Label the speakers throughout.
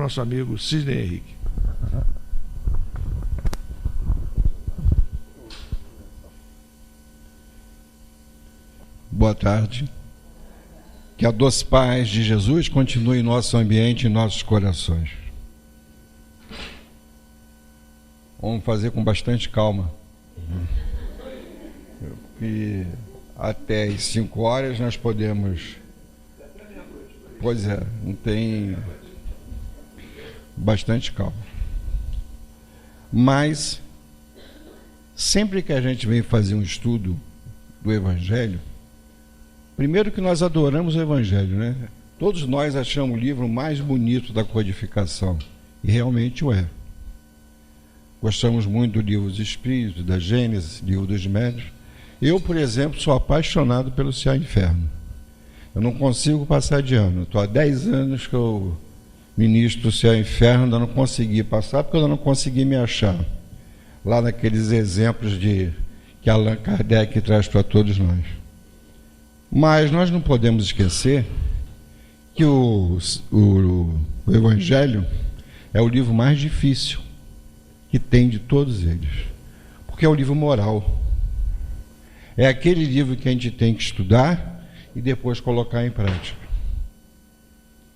Speaker 1: nosso amigo Sidney Henrique.
Speaker 2: Boa tarde. Que a doce paz de Jesus continue em nosso ambiente e em nossos corações. Vamos fazer com bastante calma. E até as 5 horas nós podemos... Pois é, não tem... Bastante calma. Mas, sempre que a gente vem fazer um estudo do Evangelho, primeiro que nós adoramos o Evangelho, né? Todos nós achamos o livro mais bonito da codificação, e realmente o é. Gostamos muito do livro dos Espíritos, da Gênesis, livro dos Médiuns. Eu, por exemplo, sou apaixonado pelo Céu e Inferno. Eu não consigo passar de ano. Estou há 10 anos que eu ministro o Céu e Inferno, ainda não consegui passar, porque eu ainda não consegui me achar lá naqueles exemplos que Allan Kardec traz para todos nós. Mas nós não podemos esquecer que o Evangelho é o livro mais difícil que tem de todos eles, porque é o livro moral. É aquele livro que a gente tem que estudar e depois colocar em prática.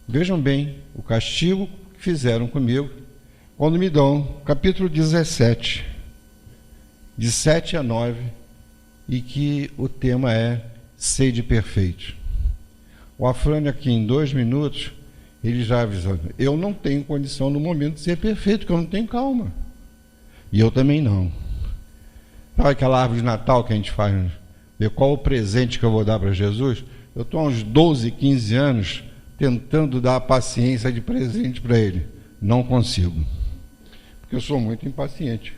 Speaker 2: Vejam bem o castigo que fizeram comigo quando me dão capítulo 17, de 7 a 9, e que o tema é sede perfeito. O Afrânio aqui em 2 minutos, ele já avisando, eu não tenho condição no momento de ser perfeito, porque eu não tenho calma. E eu também não. Sabe aquela árvore de Natal que a gente faz, né? Ver qual o presente que eu vou dar para Jesus? Eu estou há uns 12, 15 anos tentando dar a paciência de presente para ele. Não consigo. Porque eu sou muito impaciente.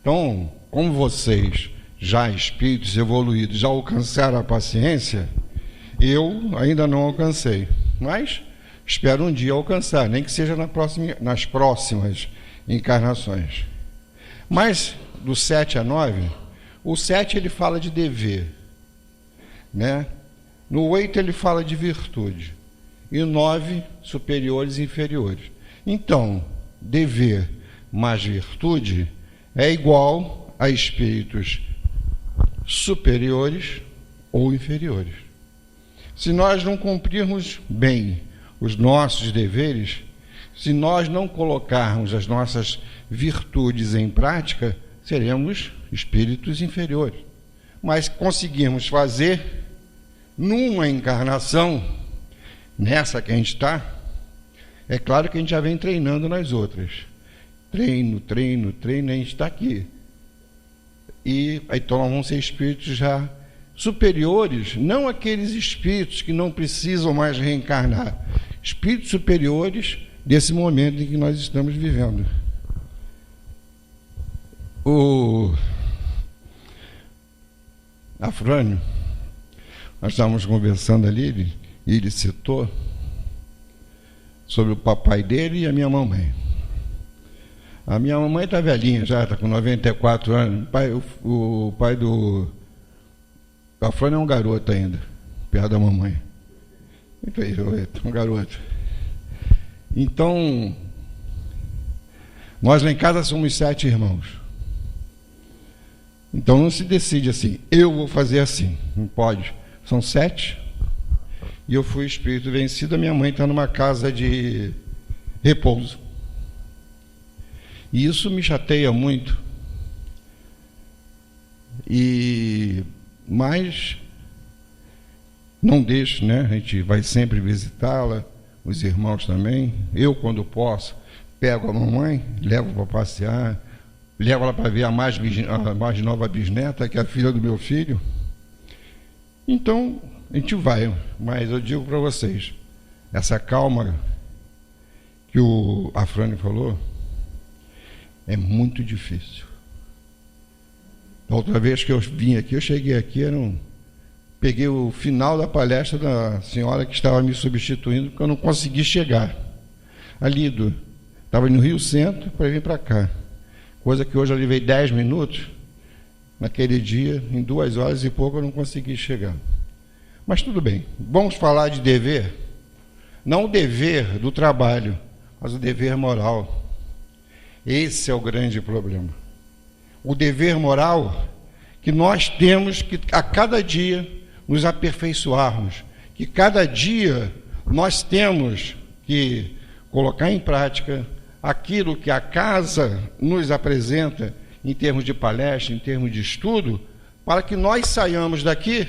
Speaker 2: Então, como vocês, já espíritos evoluídos, já alcançaram a paciência, eu ainda não alcancei. Mas espero um dia alcançar, nem que seja nas próximas encarnações. Mas, do 7 a 9, o 7 ele fala de dever, né? No 8 ele fala de virtude. E no 9, superiores e inferiores. Então, dever mais virtude é igual a espíritos superiores ou inferiores. Se nós não cumprirmos bem os nossos deveres, se nós não colocarmos as nossas virtudes em prática, seremos espíritos inferiores. Mas conseguirmos fazer numa encarnação, nessa que a gente está, é claro que a gente já vem treinando nas outras. Treino, a gente está aqui. E então nós vamos ser espíritos já superiores, não aqueles espíritos que não precisam mais reencarnar, espíritos superiores desse momento em que nós estamos vivendo. O Afrânio, nós estávamos conversando ali, e ele citou sobre o papai dele e a minha mamãe. A minha mamãe está velhinha já, está com 94 anos. O pai do Afrânio é um garoto ainda, perto da mamãe. É um garoto. Então, nós lá em casa somos 7 irmãos. Então não se decide assim, eu vou fazer assim, não pode. São 7, e eu fui espírito vencido, a minha mãe está numa casa de repouso. E isso me chateia muito. Mas não deixo, né? A gente vai sempre visitá-la, os irmãos também. Eu, quando posso, pego a mamãe, levo para passear, levo ela para ver a mais nova bisneta, que é a filha do meu filho. Então, a gente vai, mas eu digo para vocês, essa calma que o Afrânio falou é muito difícil. Da outra vez que eu vim aqui, eu cheguei aqui, peguei o final da palestra da senhora que estava me substituindo, porque eu não consegui chegar. Estava no Rio Centro para vir para cá. Coisa que hoje eu levei 10 minutos, naquele dia, em 2 horas e pouco, eu não consegui chegar. Mas tudo bem, vamos falar de dever. Não o dever do trabalho, mas o dever moral. Esse é o grande problema. O dever moral que nós temos que a cada dia nos aperfeiçoarmos, que cada dia nós temos que colocar em prática aquilo que a casa nos apresenta em termos de palestra, em termos de estudo, para que nós saiamos daqui,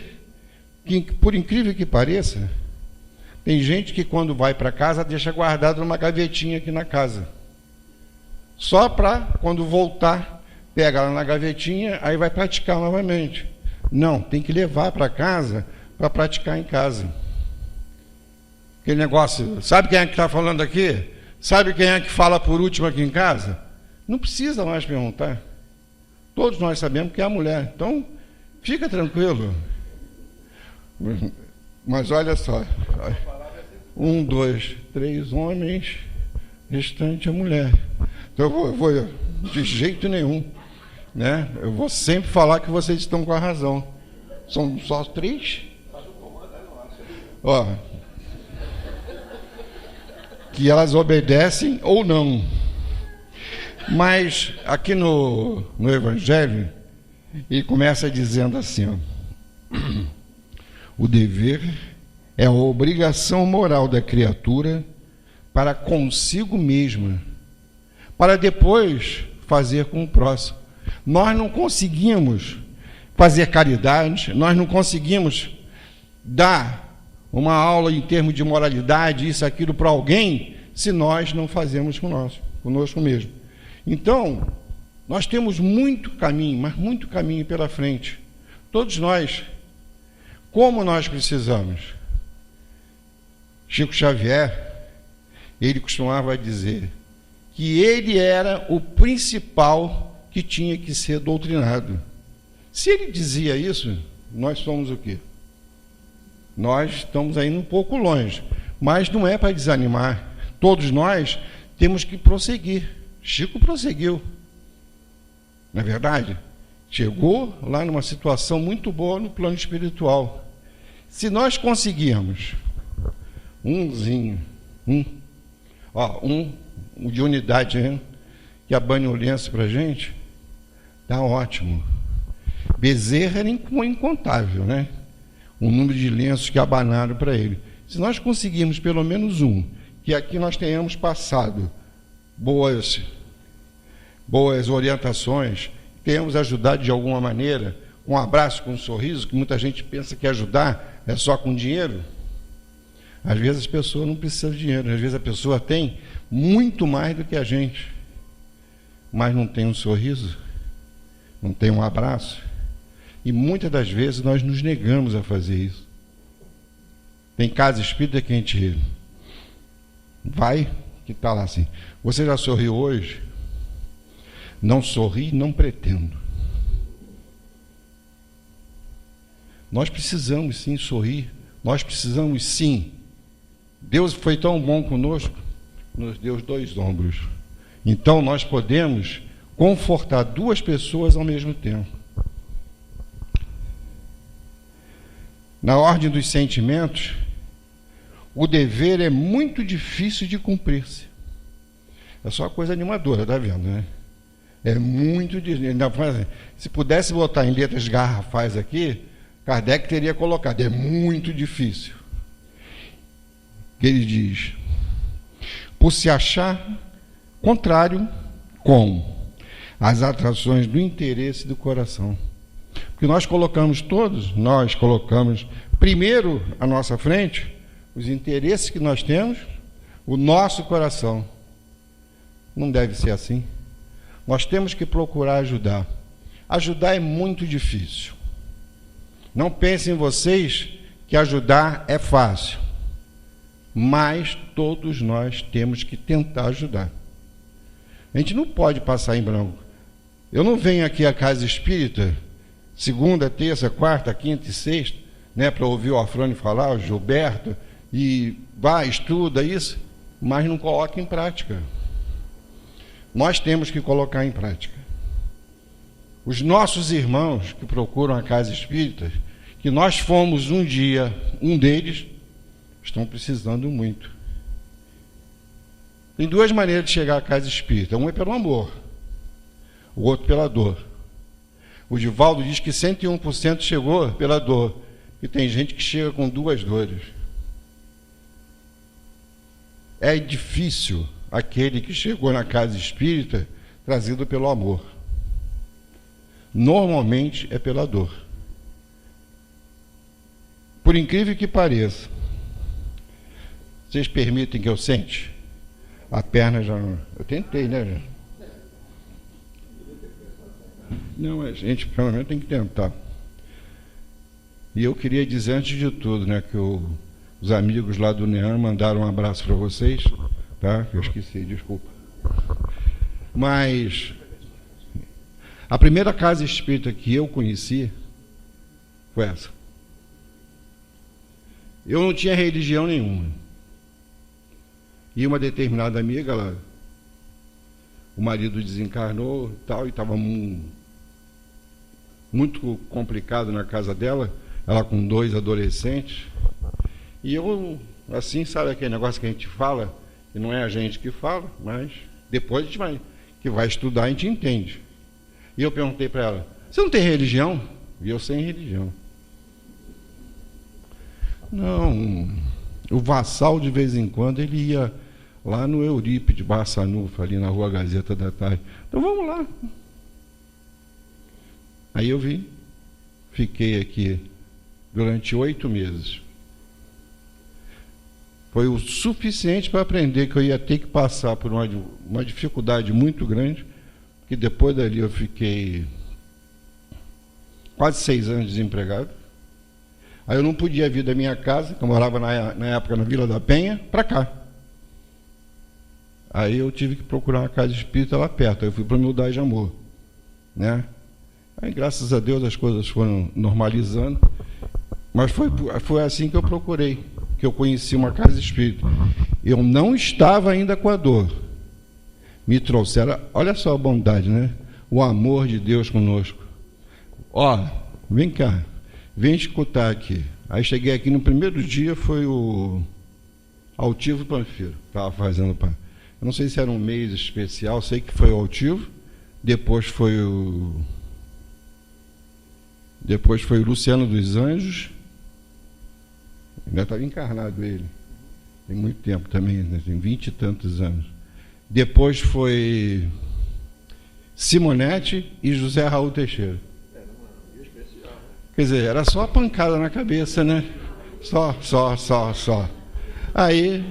Speaker 2: que, por incrível que pareça, tem gente que quando vai para casa deixa guardado numa gavetinha aqui na casa. Só para, quando voltar, pega lá na gavetinha, aí vai praticar novamente. Não, tem que levar para casa para praticar em casa. Aquele negócio, sabe quem é que está falando aqui? Sabe quem é que fala por último aqui em casa? Não precisa mais perguntar. Todos nós sabemos que é a mulher. Então, fica tranquilo. Mas olha só. 1, 2, 3 homens, restante a mulher. Então eu vou de jeito nenhum, né? Eu vou sempre falar que vocês estão com a razão. São só 3? Ó, que elas obedecem ou não. Mas aqui no Evangelho, ele começa dizendo assim, ó, o dever é a obrigação moral da criatura para consigo mesma, para depois fazer com o próximo. Nós não conseguimos fazer caridade, nós não conseguimos dar uma aula em termos de moralidade, isso, aquilo, para alguém, se nós não fazemos conosco mesmo. Então, nós temos muito caminho, mas muito caminho pela frente. Todos nós, como nós precisamos. Chico Xavier, ele costumava dizer que ele era o principal que tinha que ser doutrinado. Se ele dizia isso, nós somos o quê? Nós estamos ainda um pouco longe, mas não é para desanimar. Todos nós temos que prosseguir. Chico prosseguiu. Não é verdade? Chegou lá numa situação muito boa no plano espiritual. Se nós conseguirmos um de unidade, hein, que abane o lenço para a gente, tá ótimo. Bezerra era incontável, né? O número de lenços que abanaram para ele. Se nós conseguirmos pelo menos um, que aqui nós tenhamos passado boas orientações, tenhamos ajudado de alguma maneira, com um abraço, com um sorriso, que muita gente pensa que ajudar é só com dinheiro. Às vezes a pessoa não precisa de dinheiro, às vezes a pessoa tem muito mais do que a gente, mas não tem um sorriso, não tem um abraço, e muitas das vezes nós nos negamos a fazer isso. Tem casa espírita que a gente vai, que está lá assim, você já sorriu hoje? Não sorri, não pretendo. Nós precisamos sim sorrir, nós precisamos sim. Deus foi tão bom conosco, nos deu 2 ombros. Então nós podemos confortar 2 pessoas ao mesmo tempo. Na ordem dos sentimentos, o dever é muito difícil de cumprir-se. É só coisa animadora, tá vendo, né? É muito difícil. Se pudesse botar em letras garrafais aqui, Kardec teria colocado. É muito difícil. Ele diz, por se achar contrário com as atrações do interesse do coração. Porque nós colocamos primeiro à nossa frente os interesses que nós temos, o nosso coração. Não deve ser assim. Nós temos que procurar ajudar. Ajudar é muito difícil. Não pensem vocês que ajudar é fácil. Mas todos nós temos que tentar ajudar. A gente não pode passar em branco. Eu não venho aqui à casa espírita, segunda, terça, quarta, quinta e sexta, né, para ouvir o Afrânio falar, o Gilberto, e vai, estuda isso, mas não coloca em prática. Nós temos que colocar em prática. Os nossos irmãos que procuram a casa espírita, que nós fomos um dia um deles, estão precisando muito. Tem duas maneiras de chegar à casa espírita. Um é pelo amor, o outro pela dor. O Divaldo diz que 101% chegou pela dor. E tem gente que chega com duas dores. É difícil aquele que chegou na casa espírita trazido pelo amor. Normalmente é pela dor. Por incrível que pareça, vocês permitem que eu sente? A perna já... Eu tentei, né? Não, a gente pelo menos tem que tentar. E eu queria dizer antes de tudo, né, que os amigos lá do NEAN mandaram um abraço para vocês, tá? Eu esqueci, desculpa. Mas a primeira casa espírita que eu conheci foi essa. Eu não tinha religião nenhuma. E uma determinada amiga, o marido desencarnou e tal, e estava muito complicado na casa dela, ela com 2 adolescentes. E eu, assim, sabe aquele negócio que a gente fala, que não é a gente que fala, mas depois a gente vai estudar, a gente entende. E eu perguntei para ela, você não tem religião? E eu sem religião. Não, o Vassal de vez em quando ele ia lá no Eurípides Barçanufa, ali na Rua Gazeta da Tarde. Então vamos lá. Aí eu vim, fiquei aqui durante 8 meses. Foi o suficiente para aprender que eu ia ter que passar por uma dificuldade muito grande, que depois dali eu fiquei quase 6 anos desempregado. Aí eu não podia vir da minha casa, que eu morava na época na Vila da Penha, para cá. Aí eu tive que procurar uma casa espírita lá perto. Aí eu fui para Humildade e Amor, né? Aí, graças a Deus, as coisas foram normalizando. Mas foi assim que eu procurei, que eu conheci uma casa espírita. Eu não estava ainda com a dor. Me trouxeram, olha só a bondade, né? O amor de Deus conosco. Ó, vem cá, vem escutar aqui. Aí cheguei aqui no primeiro dia, foi o Altivo Panfiro, estava fazendo para. Eu não sei se era um mês especial, sei que foi o Altivo, depois foi o Luciano dos Anjos, ainda estava encarnado ele, tem muito tempo também, né? Tem 20 e tantos anos. Depois foi Simonete e José Raul Teixeira. Quer dizer, era só a pancada na cabeça, né? Só. Aí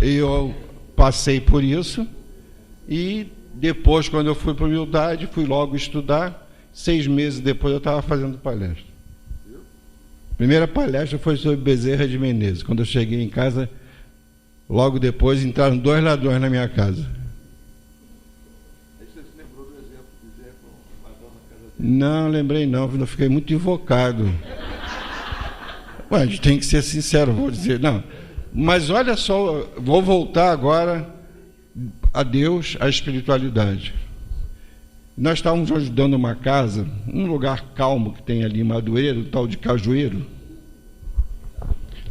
Speaker 2: eu passei por isso e depois, quando eu fui para a Humildade, fui logo estudar. 6 meses depois eu estava fazendo palestra. A primeira palestra foi sobre Bezerra de Menezes. Quando eu cheguei em casa, logo depois entraram 2 ladrões na minha casa.
Speaker 1: Aí você se lembrou do exemplo de Zé com o ladrão na casa dele?
Speaker 2: Não, lembrei não, eu fiquei muito invocado. Ué, a gente tem que ser sincero, vou dizer, não. Mas olha só, vou voltar agora a Deus, à espiritualidade. Nós estávamos ajudando uma casa, um lugar calmo que tem ali em Madureira, o tal de Cajueiro,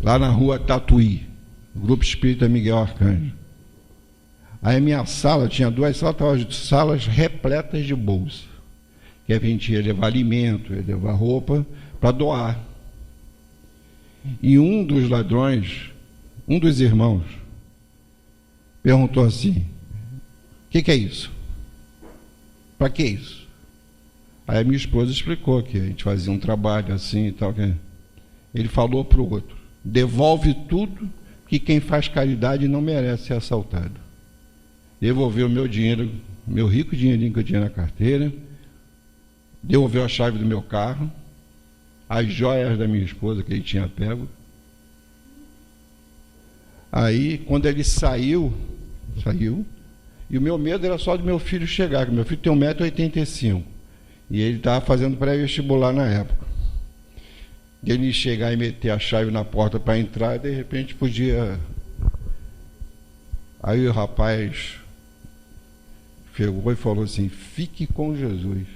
Speaker 2: lá na rua Tatuí, Grupo Espírita Miguel Arcanjo. Aí a minha sala, tinha 2 salas, estavam salas repletas de bolsa, que a gente ia levar alimento, ia levar roupa para doar. E um dos ladrões, um dos irmãos, perguntou assim, o que é isso? Para que isso? Aí a minha esposa explicou que a gente fazia um trabalho assim e tal. Ele falou para o outro, devolve tudo, que quem faz caridade não merece ser assaltado. Devolveu o meu dinheiro, meu rico dinheirinho que eu tinha na carteira, devolveu a chave do meu carro, as joias da minha esposa que ele tinha pego. Aí, quando ele saiu, e o meu medo era só do meu filho chegar, que meu filho tem 1,85 m, e ele estava fazendo pré-vestibular na época. De ele chegar e meter a chave na porta para entrar, e de repente podia... Aí o rapaz pegou e falou assim, fique com Jesus.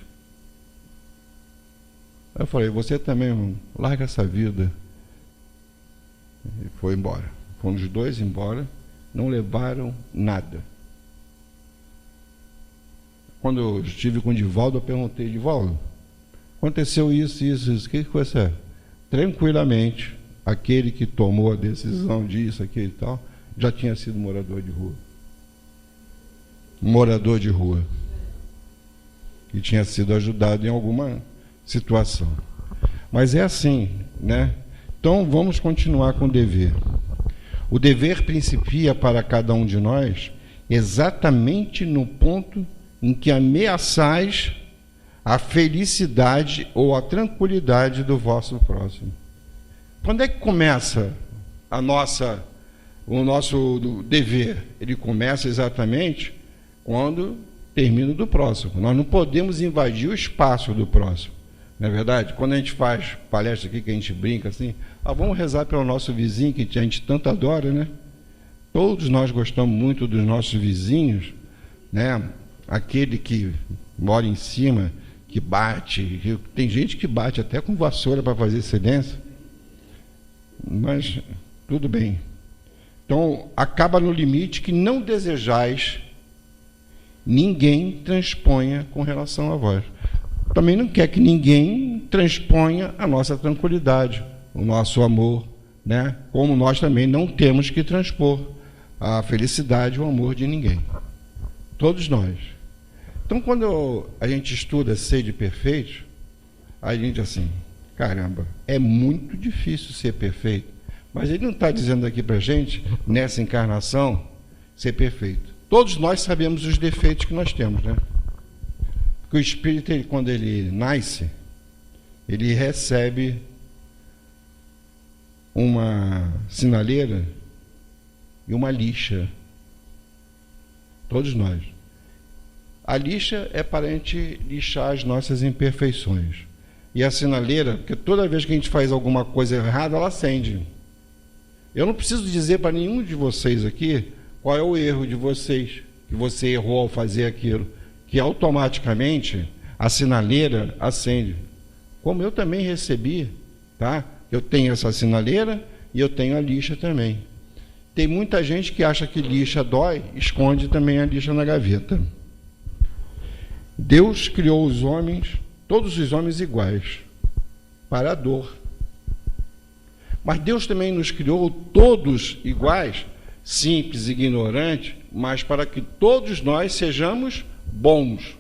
Speaker 2: Aí eu falei, você também, irmão, larga essa vida. E foi embora. Fomos os 2 embora. não levaram nada. Quando eu estive com o Divaldo, eu perguntei: Divaldo, aconteceu isso. O que foi certo? Tranquilamente, aquele que tomou a decisão disso, aquilo e tal, já tinha sido morador de rua. Morador de rua. E tinha sido ajudado em alguma situação. Mas é assim, né? Então vamos continuar com o dever. O dever principia para cada um de nós exatamente no ponto em que ameaçais a felicidade ou a tranquilidade do vosso próximo. Quando é que começa o nosso dever? Ele começa exatamente quando termina do próximo. Nós não podemos invadir o espaço do próximo. Não é verdade? Quando a gente faz palestra aqui, que a gente brinca assim, vamos rezar pelo nosso vizinho, que a gente tanto adora, né? Todos nós gostamos muito dos nossos vizinhos, né? Aquele que mora em cima, que bate, tem gente que bate até com vassoura para fazer silêncio, mas tudo bem. Então, acaba no limite que não desejais ninguém transponha com relação a vós. Também não quer que ninguém transponha a nossa tranquilidade, o nosso amor, né? Como nós também não temos que transpor a felicidade, o amor de ninguém. Todos nós. Então, quando a gente estuda Sede Perfeito, a gente assim, caramba, é muito difícil ser perfeito. Mas ele não está dizendo aqui para a gente, nessa encarnação, ser perfeito. Todos nós sabemos os defeitos que nós temos, né? Porque o espírito, quando ele nasce, ele recebe uma sinaleira e uma lixa. Todos nós. A lixa é para a gente lixar as nossas imperfeições. E a sinaleira, porque toda vez que a gente faz alguma coisa errada, ela acende. Eu não preciso dizer para nenhum de vocês aqui qual é o erro de vocês, que você errou ao fazer aquilo, que automaticamente a sinaleira acende. Como eu também recebi, tá? Eu tenho essa sinaleira e eu tenho a lixa também. Tem muita gente que acha que lixa dói, esconde também a lixa na gaveta. Deus criou os homens, todos os homens iguais, para a dor. Mas Deus também nos criou todos iguais, simples, ignorantes, mas para que todos nós sejamos bons.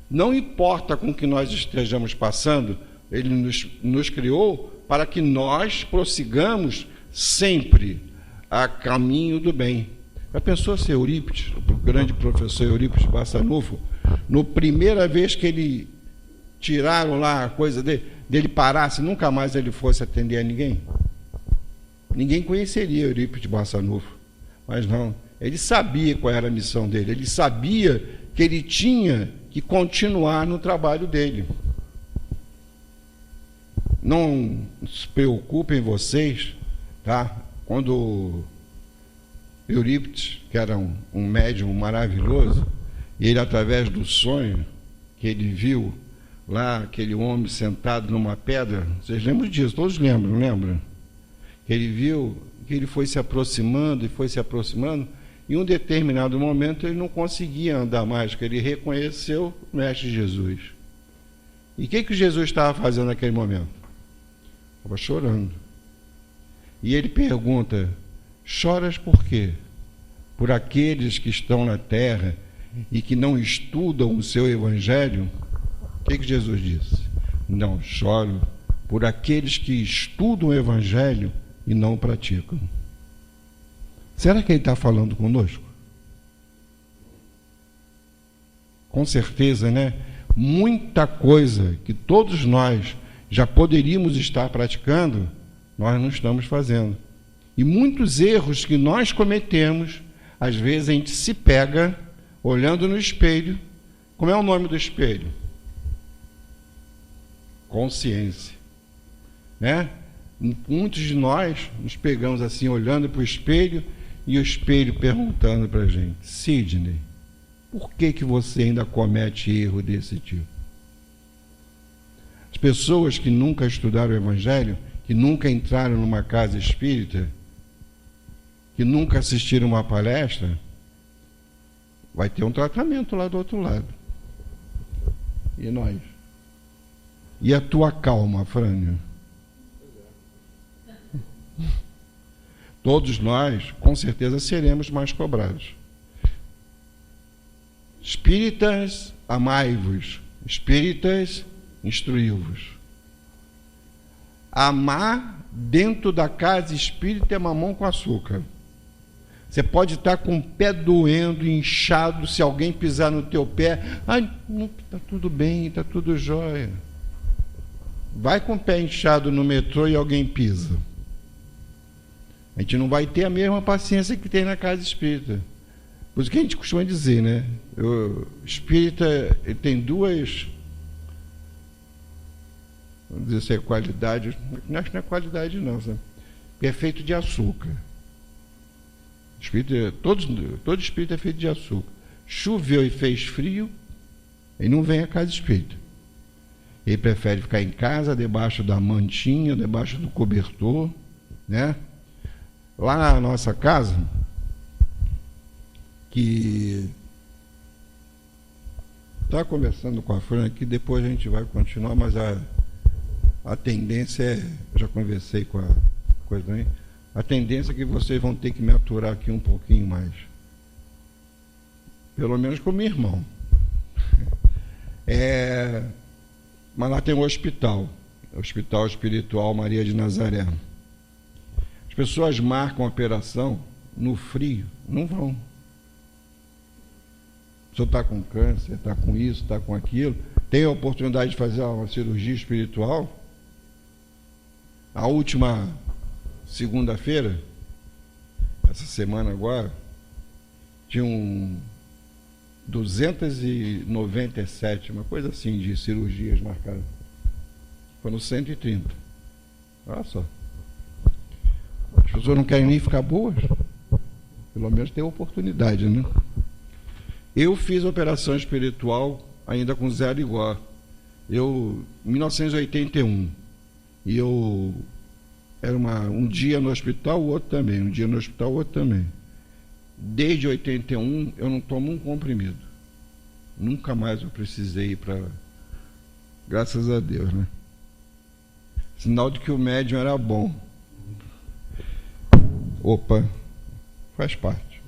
Speaker 2: Não importa com o que nós estejamos passando, Ele nos criou para que nós prossigamos sempre a caminho do bem. Já pensou se Eurípides, o grande professor Eurípides Barçanufo, na primeira vez que ele tiraram lá a coisa dele parasse, nunca mais ele fosse atender a ninguém? Ninguém conheceria Eurípides Barçanufo, mas não, ele sabia qual era a missão dele, ele sabia que ele tinha que continuar no trabalho dele. Não se preocupem vocês, tá? Quando Eurípides, que era um médium maravilhoso, e ele, através do sonho que ele viu lá, aquele homem sentado numa pedra, vocês lembram disso? Todos lembram, não lembram? Que ele viu que ele foi se aproximando, e em um determinado momento ele não conseguia andar mais, porque ele reconheceu o Mestre Jesus. E o que Jesus estava fazendo naquele momento? Estava chorando. E ele pergunta: choras por quê? Por aqueles que estão na terra e que não estudam o seu evangelho? O que Jesus disse? Não, choro por aqueles que estudam o evangelho e não o praticam. Será que ele está falando conosco? Com certeza, né? Muita coisa que todos nós já poderíamos estar praticando, nós não estamos fazendo. E muitos erros que nós cometemos, às vezes a gente se pega olhando no espelho. Como é o nome do espelho? Consciência. Né? Muitos de nós nos pegamos assim, olhando para o espelho, e o espelho perguntando para a gente: Sidney, por que você ainda comete erro desse tipo? As pessoas que nunca estudaram o evangelho, que nunca entraram numa casa espírita, que nunca assistiram uma palestra, vai ter um tratamento lá do outro lado. E nós? E a tua calma, Frânio? Todos nós, com certeza, seremos mais cobrados. Espíritas, amai-vos. Espíritas, instruí-vos. Amar dentro da casa espírita é mamão com açúcar. Você pode estar com o pé doendo, inchado, se alguém pisar no teu pé, está tudo bem, está tudo jóia. Vai com o pé inchado no metrô e alguém pisa. A gente não vai ter a mesma paciência que tem na casa espírita. Por isso que a gente costuma dizer, né? O espírita ele tem duas, vamos dizer assim, qualidades. Acho que não é qualidade não, sabe? É feito de açúcar. Espírito, todo espírito é feito de açúcar. Choveu e fez frio, ele não vem à casa espírita. Ele prefere ficar em casa, debaixo da mantinha, debaixo do cobertor, né? Lá na nossa casa, que está conversando com a Fran aqui, depois a gente vai continuar, mas a tendência é, já conversei com a coisa aí, a tendência é que vocês vão ter que me aturar aqui um pouquinho mais. Pelo menos com o meu irmão. Mas lá tem um hospital Espiritual Maria de Nazaré. As pessoas marcam a operação no frio, não vão. O senhor está com câncer, está com isso, está com aquilo, tem a oportunidade de fazer uma cirurgia espiritual. A última segunda-feira, essa semana agora, tinham 297, uma coisa assim, de cirurgias marcadas. Foram 130. Olha só. As pessoas não querem nem ficar boas. Pelo menos tem oportunidade, né? Eu fiz operação espiritual ainda com zero igual. Em 1981. E eu era um dia no hospital, o outro também. Um dia no hospital, o outro também. Desde 81 eu não tomo um comprimido. Nunca mais eu precisei ir para... Graças a Deus, né? Sinal de que o médium era bom. Opa, faz parte.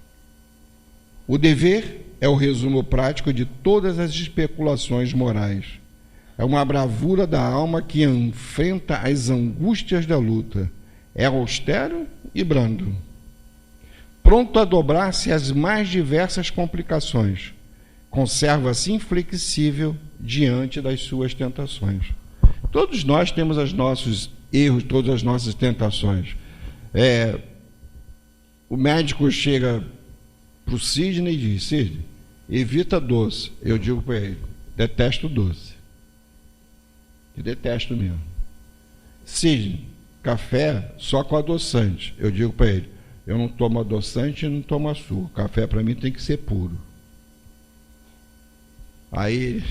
Speaker 2: O dever é o resumo prático de todas as especulações morais. É uma bravura da alma que enfrenta as angústias da luta. É austero e brando, pronto a dobrar-se às mais diversas complicações. Conserva-se inflexível diante das suas tentações. Todos nós temos os nossos erros, todas as nossas tentações. O médico chega para o Sidney e diz: Sidney, evita doce. Eu digo para ele: detesto doce. Eu detesto mesmo. Sidney, café só com adoçante. Eu digo para ele: eu não tomo adoçante e não tomo açúcar. Café para mim tem que ser puro. Aí,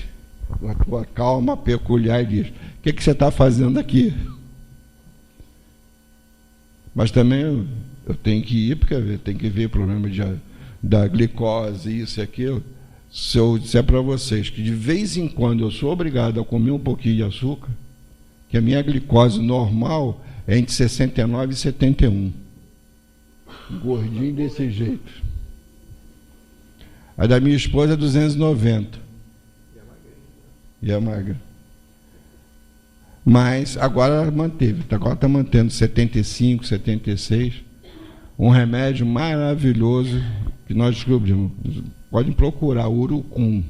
Speaker 2: com a tua calma peculiar, ele diz: o que você está fazendo aqui? Mas também eu tenho que ir, porque tem que ver o problema da glicose, isso e aquilo. Se eu disser para vocês que de vez em quando eu sou obrigado a comer um pouquinho de açúcar, que a minha glicose normal é entre 69 e 71. Gordinho desse jeito. A da minha esposa é 290. E é magra. Mas agora ela manteve. Agora está mantendo 75, 76. Um remédio maravilhoso que nós descobrimos. Podem procurar Urucum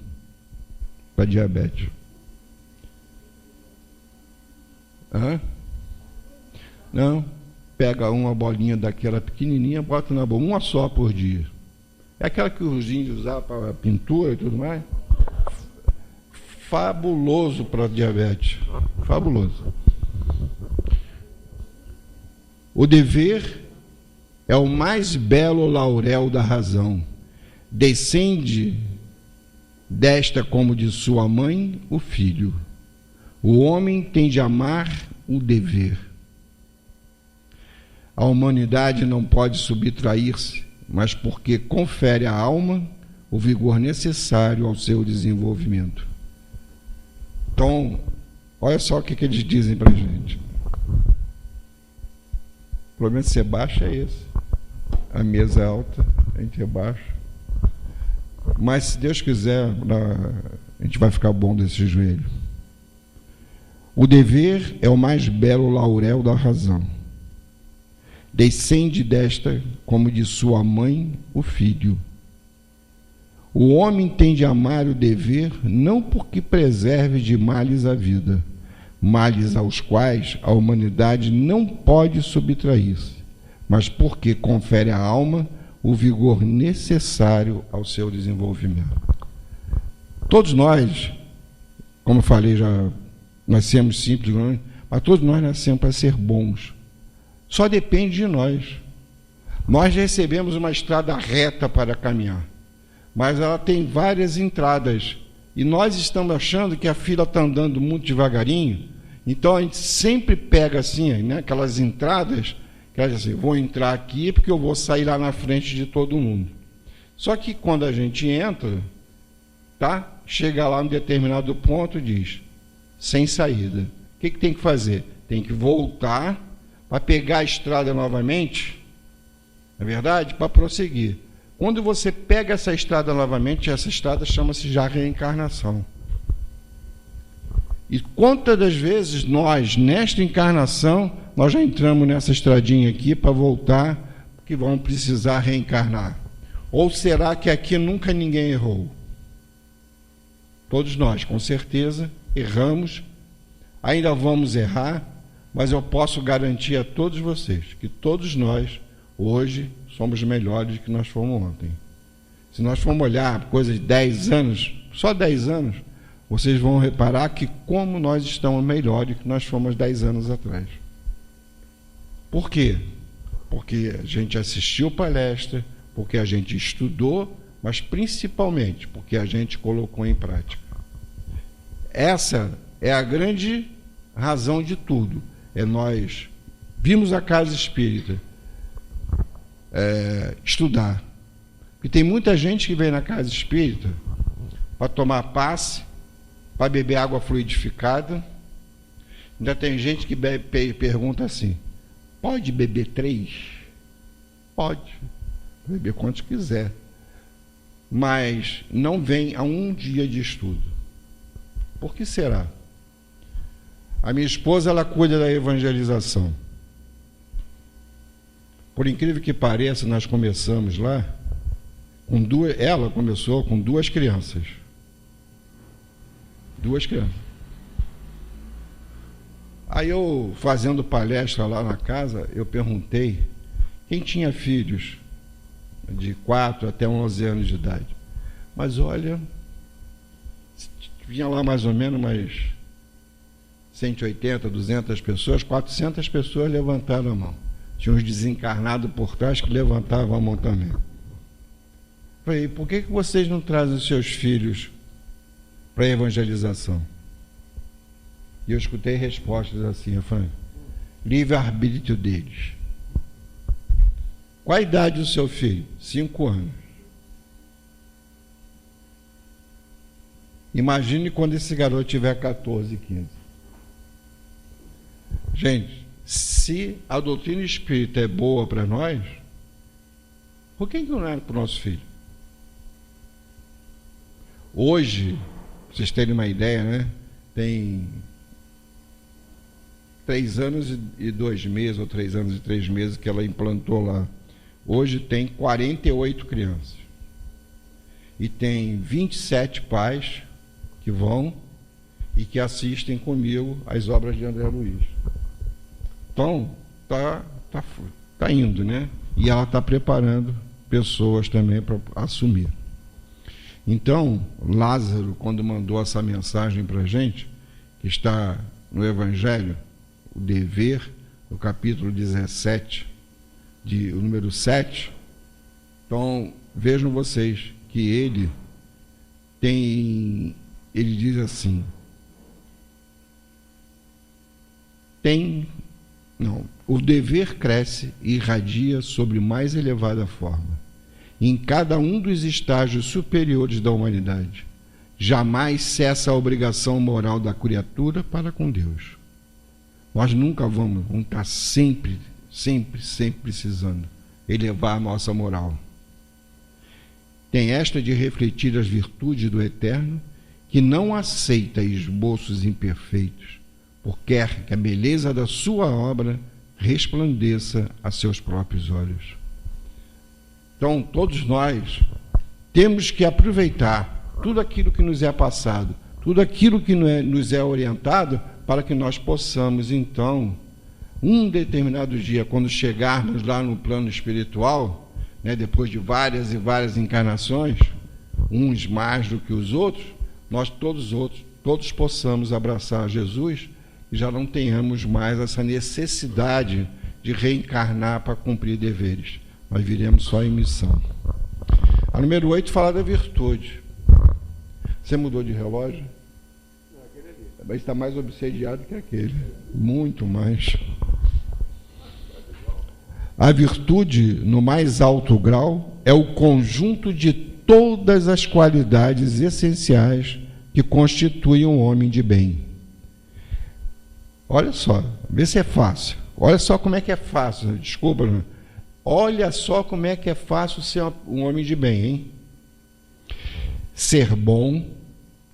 Speaker 2: para diabetes. Não. Pega uma bolinha daquela pequenininha, bota na boca, uma só por dia. É aquela que os índios usavam para pintura e tudo mais. Fabuloso para diabetes. Fabuloso. O dever é o mais belo laurel da razão. Descende desta como de sua mãe o filho. O homem tem de amar o dever. a humanidade não pode subtrair-se, mas porque confere à alma o vigor necessário ao seu desenvolvimento. Então, olha só o que eles dizem para a gente. O problema de ser baixo é esse. A mesa é alta, a gente é baixo. Mas, se Deus quiser, a gente vai ficar bom desse joelho. O dever é o mais belo laurel da razão. Descende desta, como de sua mãe, o filho. O homem tem de amar o dever, não porque preserve de males a vida, males aos quais a humanidade não pode subtrair-se, mas porque confere à alma o vigor necessário ao seu desenvolvimento. Todos nós, como eu falei, já nascemos simples, mas todos nós nascemos para ser bons. Só depende de nós. Nós recebemos uma estrada reta para caminhar, mas ela tem várias entradas, e nós estamos achando que a fila está andando muito devagarinho, então a gente sempre pega assim, né, aquelas entradas, que é assim, vou entrar aqui porque eu vou sair lá na frente de todo mundo. Só que quando a gente entra, tá, chega lá em determinado ponto, diz, sem saída. O que tem que fazer? Tem que voltar para pegar a estrada novamente, não é verdade? Para prosseguir. Quando você pega essa estrada novamente, essa estrada chama-se já reencarnação. E quantas das vezes nós, nesta encarnação, nós já entramos nessa estradinha aqui para voltar, porque vamos precisar reencarnar? Ou será que aqui nunca ninguém errou? Todos nós, com certeza, erramos, ainda vamos errar, mas eu posso garantir a todos vocês que todos nós, hoje, somos melhores do que nós fomos ontem. Se nós formos olhar coisas de 10 anos, só 10 anos, vocês vão reparar que como nós estamos melhores do que nós fomos 10 anos atrás. Por quê? Porque a gente assistiu palestra, porque a gente estudou, mas principalmente porque a gente colocou em prática. Essa é a grande razão de tudo. É nós vimos a casa espírita, estudar. E tem muita gente que vem na casa espírita para tomar passe, para beber água fluidificada. Ainda tem gente que pergunta assim, pode beber 3? Pode, beber quantos quiser, mas não vem a um dia de estudo. Por que será? A minha esposa, ela cuida da evangelização. Por incrível que pareça, nós começamos lá, ela começou com 2 crianças. 2 crianças. Aí eu, fazendo palestra lá na casa, eu perguntei quem tinha filhos de 4 até 11 anos de idade. Mas olha, vinha lá mais ou menos umas 180, 200 pessoas, 400 pessoas levantaram a mão. Tinha uns desencarnados por trás que levantavam a mão também. Falei, por que vocês não trazem os seus filhos para a evangelização? E eu escutei respostas assim, eu falei, livre-arbítrio deles. Qual a idade do seu filho? 5 anos. Imagine quando esse garoto tiver 14, 15. Gente, se a doutrina espírita é boa para nós, por que não é para o nosso filho? Hoje, pra vocês terem uma ideia, né? Tem 3 anos e 2 meses, ou 3 anos e 3 meses que ela implantou lá. Hoje tem 48 crianças. E tem 27 pais que vão e que assistem comigo às obras de André Luiz. Então, tá indo, né? E ela está preparando pessoas também para assumir. Então, Lázaro, quando mandou essa mensagem para a gente, que está no Evangelho, o dever, no capítulo 17, o número 7, então, vejam vocês que ele diz assim, o dever cresce e irradia sobre mais elevada forma, em cada um dos estágios superiores da humanidade. Jamais cessa a obrigação moral da criatura para com Deus. Nós nunca vamos estar sempre precisando elevar a nossa moral. Tem esta de refletir as virtudes do Eterno, que não aceita esboços imperfeitos, por quer que a beleza da sua obra resplandeça a seus próprios olhos. Então, todos nós temos que aproveitar tudo aquilo que nos é passado, tudo aquilo que nos é orientado, para que nós possamos, então, um determinado dia, quando chegarmos lá no plano espiritual, né, depois de várias e várias encarnações, uns mais do que os outros, nós todos possamos abraçar Jesus e já não tenhamos mais essa necessidade de reencarnar para cumprir deveres. Nós viremos só em missão. A número 8 fala da virtude. Você mudou de relógio? Mas está mais obsediado que aquele. Muito mais. A virtude, no mais alto grau, é o conjunto de todas as qualidades essenciais que constituem um homem de bem. Olha só, vê se é fácil. Olha só como é que é fácil. Desculpa, né? Olha só como é que é fácil ser um homem de bem, hein? Ser bom,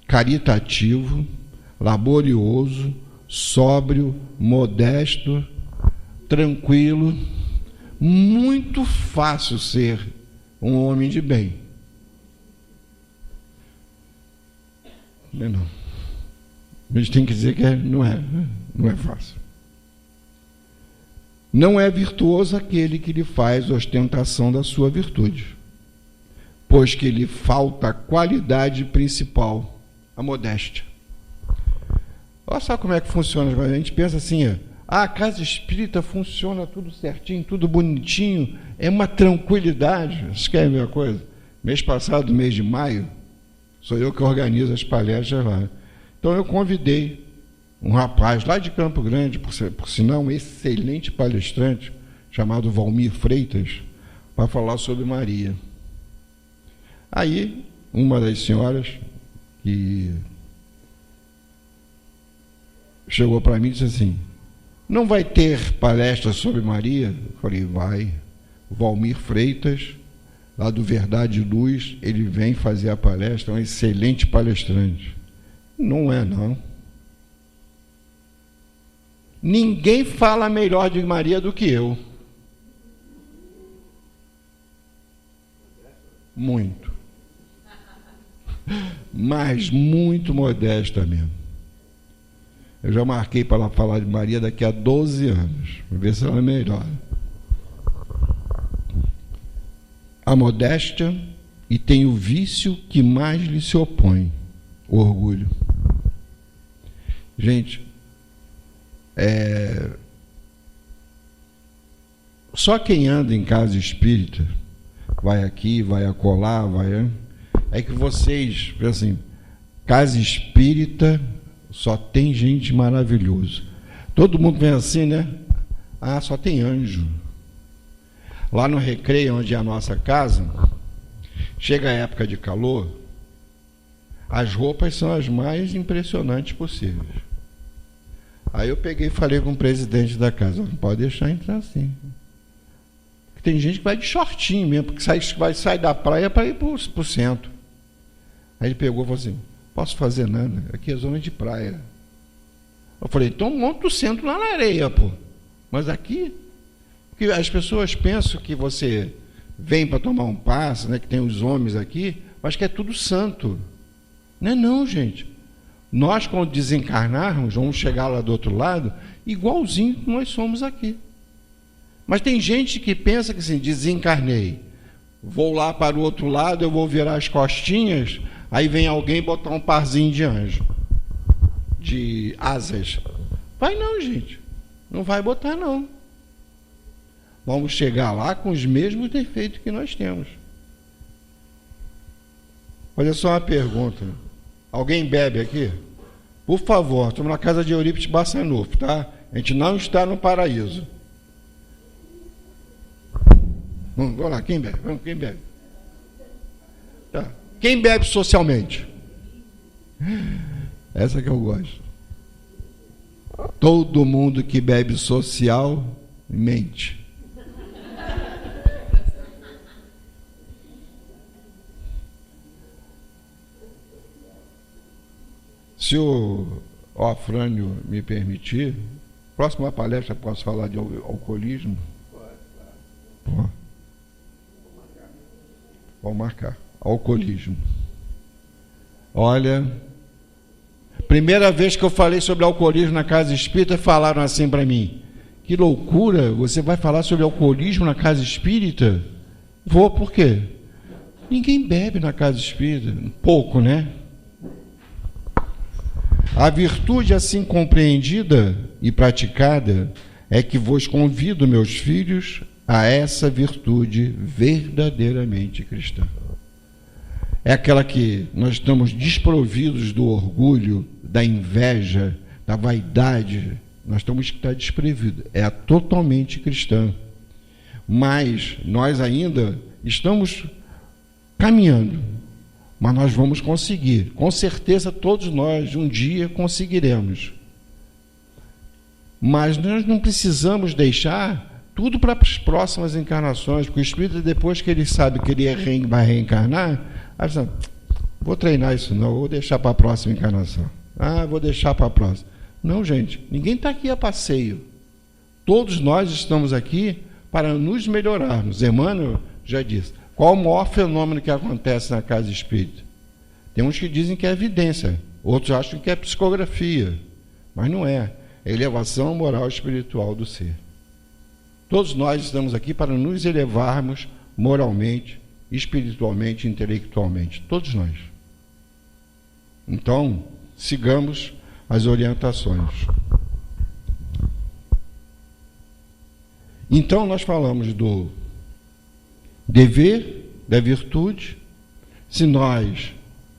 Speaker 2: caritativo, laborioso, sóbrio, modesto, tranquilo. Muito fácil ser um homem de bem. Não. A gente tem que dizer que não é fácil. Não é virtuoso aquele que lhe faz ostentação da sua virtude, pois que lhe falta a qualidade principal, a modéstia. Olha só como é que funciona. A gente pensa assim, a casa espírita funciona tudo certinho, tudo bonitinho, é uma tranquilidade. Vocês querem ver uma coisa? Mês passado, mês de maio, sou eu que organizo as palestras lá. Então eu convidei um rapaz lá de Campo Grande, por sinal um excelente palestrante, chamado Valmir Freitas, para falar sobre Maria. Aí, uma das senhoras que chegou para mim e disse assim, não vai ter palestra sobre Maria? Eu falei, vai. O Valmir Freitas, lá do Verdade e Luz, ele vem fazer a palestra, é um excelente palestrante. Não é, não. Ninguém fala melhor de Maria do que eu. Muito. Mas muito modesta mesmo. Eu já marquei para ela falar de Maria daqui a 12 anos, para ver se ela melhora. A modéstia, e tem o vício que mais lhe se opõe, o orgulho. Gente, só quem anda em casa espírita, vai aqui, vai acolá, é que vocês, assim, casa espírita só tem gente maravilhosa. Todo mundo vem assim, né? Ah, só tem anjo. Lá no Recreio, onde é a nossa casa, chega a época de calor, as roupas são as mais impressionantes possíveis. Aí eu peguei e falei com o presidente da casa, não pode deixar entrar assim. Porque tem gente que vai de shortinho mesmo, porque vai sair da praia para ir para o centro. Aí ele pegou e falou assim, posso fazer nada, aqui é zona de praia. Eu falei, então monta o centro lá na areia, pô. Mas aqui, porque as pessoas pensam que você vem para tomar um passe, né, que tem os homens aqui, mas que é tudo santo. Não é não, gente. Nós, quando desencarnarmos, vamos chegar lá do outro lado, igualzinho que nós somos aqui. Mas tem gente que pensa que assim, desencarnei, vou lá para o outro lado, eu vou virar as costinhas, aí vem alguém botar um parzinho de anjo, de asas. Vai não, gente. Não vai botar, não. Vamos chegar lá com os mesmos defeitos que nós temos. Olha só uma pergunta. Alguém bebe aqui? Por favor, estamos na casa de Eurípides Barçanufo, tá? A gente não está no paraíso. Vamos lá, quem bebe? Vamos, quem bebe? Tá. Quem bebe socialmente? Essa que eu gosto. Todo mundo que bebe socialmente. Se o Afrânio me permitir, próxima palestra posso falar de alcoolismo? Pode. Vou marcar. Alcoolismo. Olha, primeira vez que eu falei sobre alcoolismo na casa espírita, falaram assim para mim: que loucura, você vai falar sobre alcoolismo na casa espírita? Vou, por quê? Ninguém bebe na casa espírita. Pouco, né? A virtude assim compreendida e praticada é que vos convido, meus filhos, a essa virtude verdadeiramente cristã. É aquela que nós estamos desprovidos do orgulho, da inveja, da vaidade. Nós estamos que estar desprovidos. É a totalmente cristã. Mas nós ainda estamos caminhando. Mas nós vamos conseguir. Com certeza todos nós um dia conseguiremos. Mas nós não precisamos deixar tudo para as próximas encarnações, porque o espírito, depois que ele sabe que ele vai reencarnar, assim, vou treinar isso não, vou deixar para a próxima encarnação. Vou deixar para a próxima. Não, gente, ninguém está aqui a passeio. Todos nós estamos aqui para nos melhorarmos. Emmanuel já disse. Qual o maior fenômeno que acontece na casa espírita? Tem uns que dizem que é evidência, outros acham que é psicografia, mas não é. É elevação moral e espiritual do ser. Todos nós estamos aqui para nos elevarmos moralmente, espiritualmente, intelectualmente. Todos nós. Então, sigamos as orientações. Então, nós falamos do dever, da virtude. Se nós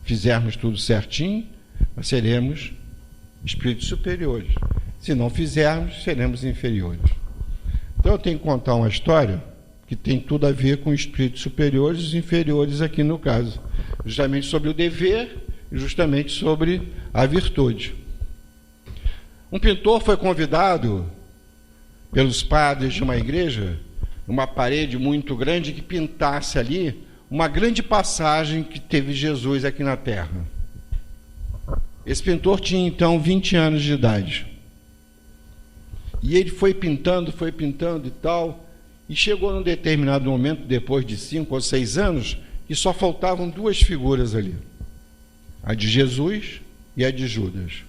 Speaker 2: fizermos tudo certinho, nós seremos espíritos superiores. Se não fizermos, seremos inferiores. Então eu tenho que contar uma história que tem tudo a ver com espíritos superiores e inferiores aqui no caso. Justamente sobre o dever e justamente sobre a virtude. Um pintor foi convidado pelos padres de uma igreja, uma parede muito grande, que pintasse ali uma grande passagem que teve Jesus aqui na Terra. Esse pintor tinha então 20 anos de idade. E ele foi pintando e tal, e chegou num determinado momento, depois de 5 ou 6 anos, que só faltavam 2 figuras ali. A de Jesus e a de Judas.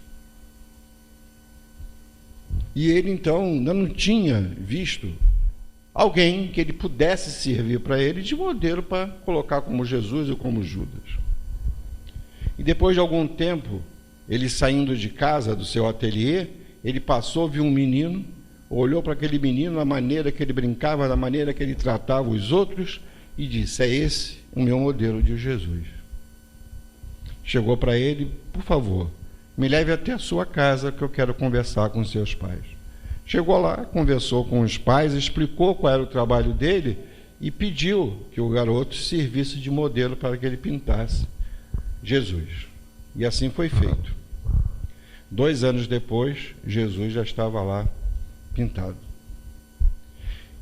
Speaker 2: E ele então ainda não tinha visto alguém que ele pudesse servir para ele de modelo para colocar como Jesus ou como Judas. E depois de algum tempo, ele saindo de casa, do seu ateliê, ele passou, viu um menino, olhou para aquele menino, a maneira que ele brincava, a maneira que ele tratava os outros, e disse: é esse o meu modelo de Jesus. Chegou para ele: por favor, me leve até a sua casa que eu quero conversar com seus pais. Chegou lá, conversou com os pais, explicou qual era o trabalho dele e pediu que o garoto servisse de modelo para que ele pintasse Jesus. E assim foi feito. 2 anos depois, Jesus já estava lá pintado.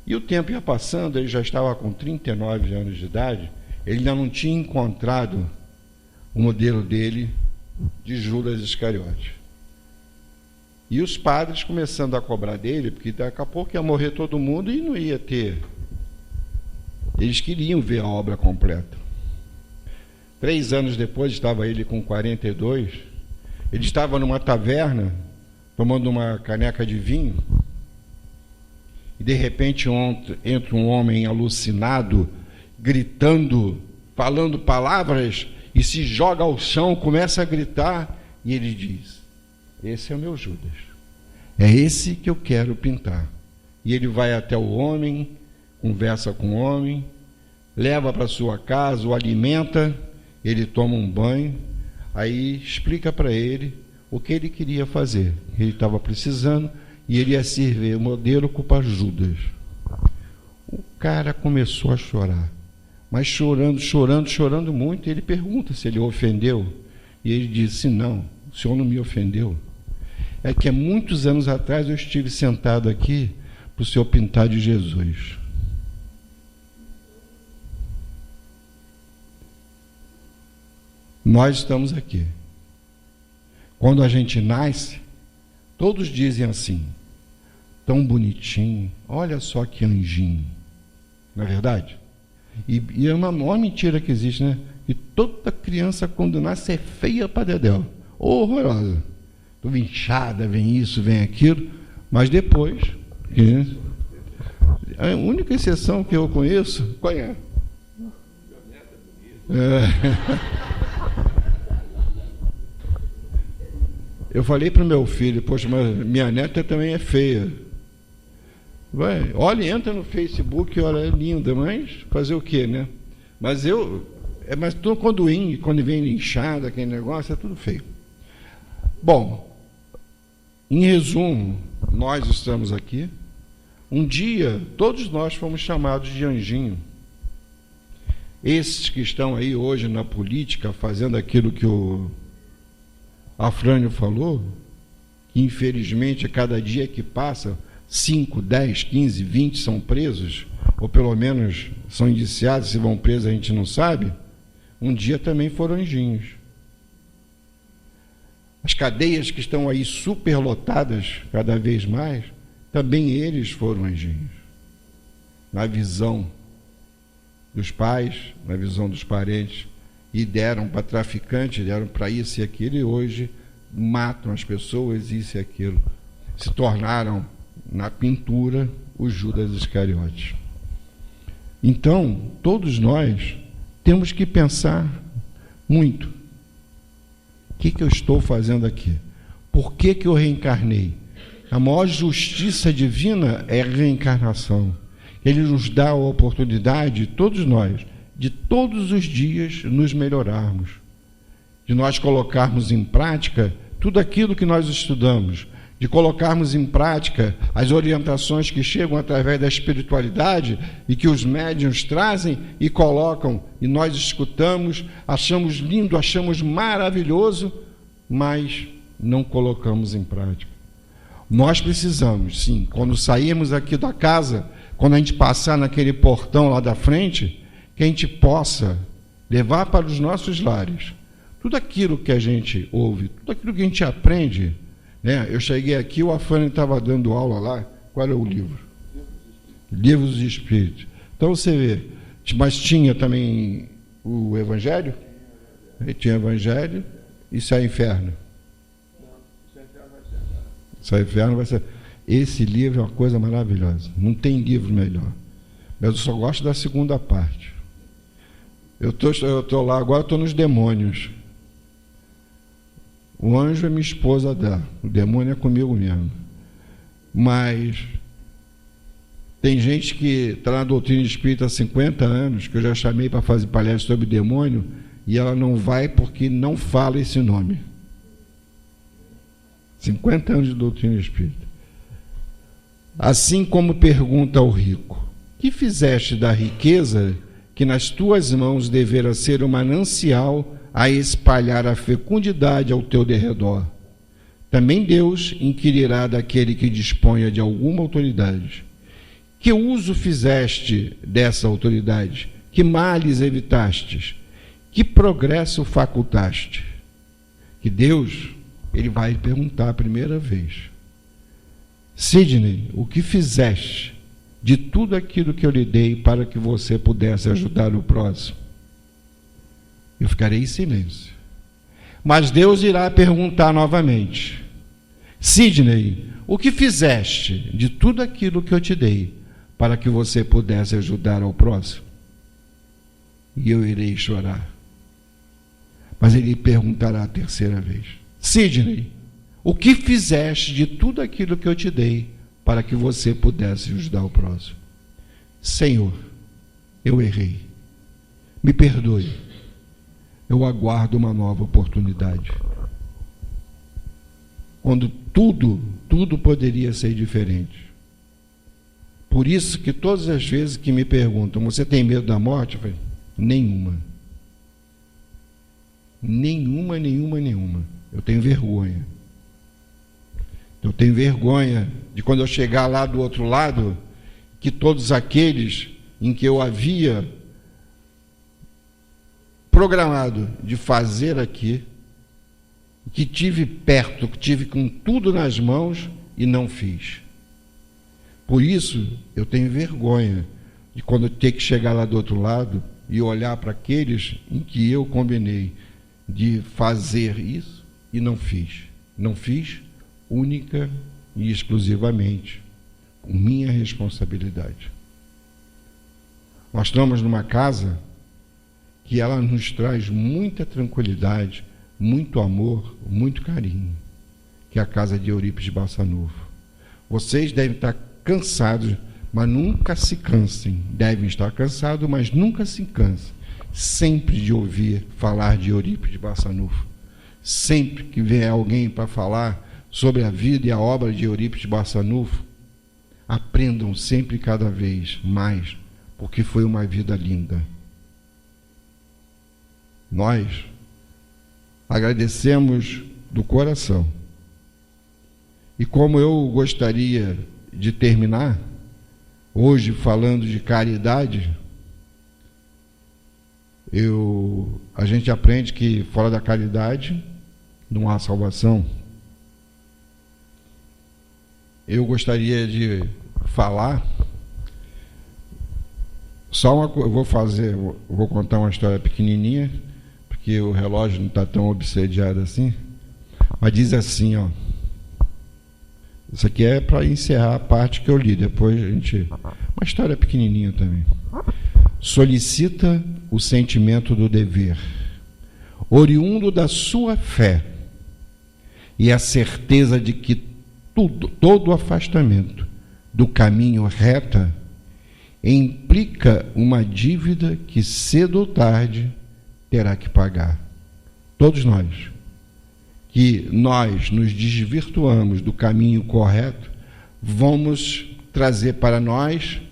Speaker 2: E o tempo ia passando, ele já estava com 39 anos de idade, ele ainda não tinha encontrado o modelo dele de Judas Iscariote. E os padres começando a cobrar dele, porque daqui a pouco ia morrer todo mundo e não ia ter. Eles queriam ver a obra completa. 3 anos depois, estava ele com 42, ele estava numa taverna, tomando uma caneca de vinho, e de repente entra um homem alucinado, gritando, falando palavras, e se joga ao chão, começa a gritar, e ele diz: esse é o meu Judas, é esse que eu quero pintar. E ele vai até o homem, conversa com o homem, leva para sua casa, o alimenta, ele toma um banho, aí explica para ele o que ele queria fazer, ele estava precisando, e ele ia servir o modelo para Judas. cara começou a chorar, mas chorando muito. Ele pergunta se ele o ofendeu, e ele disse: não, o senhor não me ofendeu. É que há muitos anos atrás eu estive sentado aqui para o senhor pintar de Jesus. Nós estamos aqui. Quando a gente nasce, todos dizem assim: tão bonitinho, olha só que anjinho. Não é verdade? E é uma maior mentira que existe, né? Que toda criança, quando nasce, é feia para dedéu, horrorosa. Tudo inchada, vem isso, vem aquilo, mas depois, a única exceção que eu conheço, qual é? Eu falei para o meu filho: poxa, mas minha neta também é feia. Vai, olha, entra no Facebook, olha, é linda, mas fazer o quê, né? Mas quando vem inchada, aquele negócio, é tudo feio. Bom, em resumo, nós estamos aqui. Um dia, todos nós fomos chamados de anjinho. Esses que estão aí hoje na política, fazendo aquilo que o Afrânio falou, que infelizmente a cada dia que passa, 5, 10, 15, 20 são presos, ou pelo menos são indiciados. Se vão presos a gente não sabe. Um dia também foram anjinhos. As cadeias que estão aí superlotadas cada vez mais, também eles foram anjinhos. Na visão dos pais, na visão dos parentes, e deram para traficante, deram para isso e aquilo, e hoje matam as pessoas, isso e aquilo. Se tornaram, na pintura, os Judas Iscariotes. Então, todos nós temos que pensar muito: o que eu estou fazendo aqui? Por que eu reencarnei? A maior justiça divina é a reencarnação. Ele nos dá a oportunidade, todos nós, de todos os dias nos melhorarmos, de nós colocarmos em prática tudo aquilo que nós estudamos, de colocarmos em prática as orientações que chegam através da espiritualidade e que os médiuns trazem e colocam, e nós escutamos, achamos lindo, achamos maravilhoso, mas não colocamos em prática. Nós precisamos, sim, quando sairmos aqui da casa, quando a gente passar naquele portão lá da frente, que a gente possa levar para os nossos lares tudo aquilo que a gente ouve, tudo aquilo que a gente aprende, né? Eu cheguei aqui, o Afrânio estava dando aula lá. Qual é o livro? Livros dos Espíritos. Então você vê, mas tinha também o Evangelho? Tinha Evangelho e Céu e Inferno. Céu e Inferno vai ser. Esse livro é uma coisa maravilhosa. Não tem livro melhor. Mas eu só gosto da segunda parte. Eu estou lá agora, estou nos demônios. O anjo é minha esposa dela, o demônio é comigo mesmo. Mas tem gente que está na doutrina espírita há 50 anos, que eu já chamei para fazer palestra sobre demônio, e ela não vai porque não fala esse nome. 50 anos de doutrina espírita. Assim como pergunta ao rico: que fizeste da riqueza que nas tuas mãos devera ser um manancial a espalhar a fecundidade ao teu derredor? Também Deus inquirirá daquele que disponha de alguma autoridade: que uso fizeste dessa autoridade? Que males evitastes? Que progresso facultaste? Que Deus, ele vai perguntar a primeira vez: Sidney, o que fizeste de tudo aquilo que eu lhe dei para que você pudesse ajudar o próximo? Eu ficarei em silêncio. Mas Deus irá perguntar novamente: Sidney, o que fizeste de tudo aquilo que eu te dei para que você pudesse ajudar ao próximo? E eu irei chorar. Mas ele perguntará a terceira vez: Sidney, o que fizeste de tudo aquilo que eu te dei para que você pudesse ajudar o próximo? Senhor, eu errei. Me perdoe. Eu aguardo uma nova oportunidade. Quando tudo poderia ser diferente. Por isso que todas as vezes que me perguntam, você tem medo da morte? Eu falei, nenhuma. Nenhuma. Eu tenho vergonha. Eu tenho vergonha de quando eu chegar lá do outro lado, que todos aqueles em que eu havia programado de fazer aqui, que tive perto, que tive com tudo nas mãos e não fiz. Por isso, eu tenho vergonha de quando eu ter que chegar lá do outro lado e olhar para aqueles em que eu combinei de fazer isso e não fiz. Não fiz única e exclusivamente por minha responsabilidade. Nós estamos numa casa que ela nos traz muita tranquilidade, muito amor, muito carinho, que é a casa de Eurípides Barçanufo. Vocês devem estar cansados, mas nunca se cansem. Devem estar cansados, mas nunca se cansem. Sempre de ouvir falar de Eurípides Barçanufo. Sempre que vier alguém para falar sobre a vida e a obra de Eurípides Barçanufo, aprendam sempre cada vez mais, porque foi uma vida linda. Nós agradecemos do coração. E como eu gostaria de terminar, hoje falando de caridade, a gente aprende que fora da caridade não há salvação. Eu gostaria de falar só uma coisa. Vou contar uma história pequenininha, porque o relógio não está tão obsediado assim, mas diz assim, ó. Isso aqui é para encerrar a parte que eu li, depois a gente... Uma história pequenininha também. Solicita o sentimento do dever, oriundo da sua fé, e a certeza de que todo afastamento do caminho reta implica uma dívida que cedo ou tarde terá que pagar. Todos nós, que nós nos desvirtuamos do caminho correto, vamos trazer para nós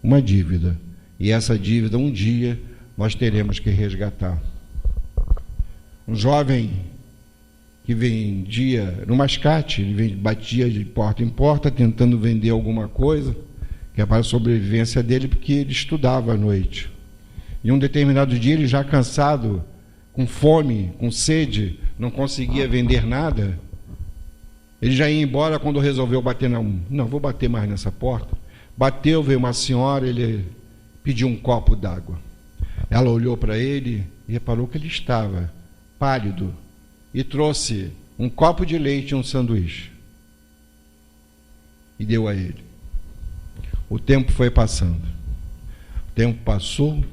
Speaker 2: uma dívida. E essa dívida, um dia, nós teremos que resgatar. Um jovem que vendia no mascate, ele batia de porta em porta, tentando vender alguma coisa, que é para a sobrevivência dele, porque ele estudava à noite. E um determinado dia, ele já cansado, com fome, com sede, não conseguia vender nada, ele já ia embora quando resolveu bater não vou bater mais nessa porta. Bateu, veio uma senhora, ele pediu um copo d'água. Ela olhou para ele e reparou que ele estava pálido e trouxe um copo de leite e um sanduíche e deu a ele. O tempo foi passando. O tempo passou.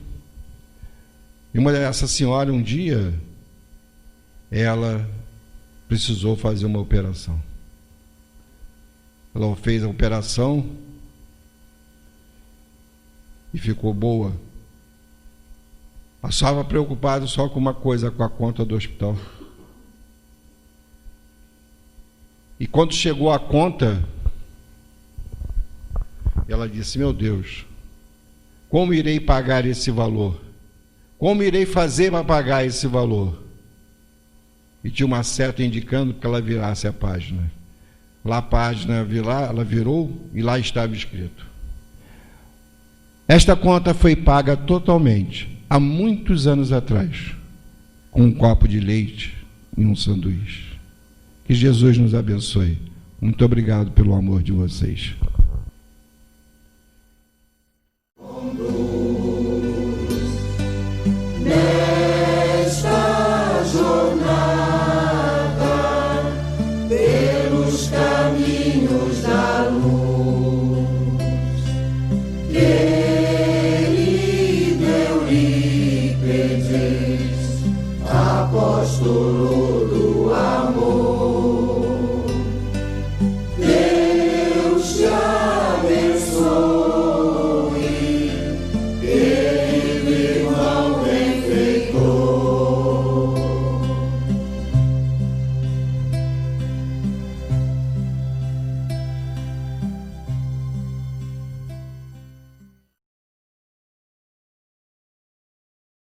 Speaker 2: E essa senhora, um dia, ela precisou fazer uma operação. Ela fez a operação e ficou boa. Estava preocupado só com uma coisa, com a conta do hospital. E quando chegou a conta, ela disse, meu Deus, como irei pagar esse valor? Como irei fazer para pagar esse valor? E tinha uma seta indicando que ela virasse a página. Lá a página, ela virou e lá estava escrito: esta conta foi paga totalmente, há muitos anos atrás, com um copo de leite e um sanduíche. Que Jesus nos abençoe. Muito obrigado pelo amor de vocês.
Speaker 3: Nesta jornada, pelos caminhos da luz, querido Eurípides, apóstolo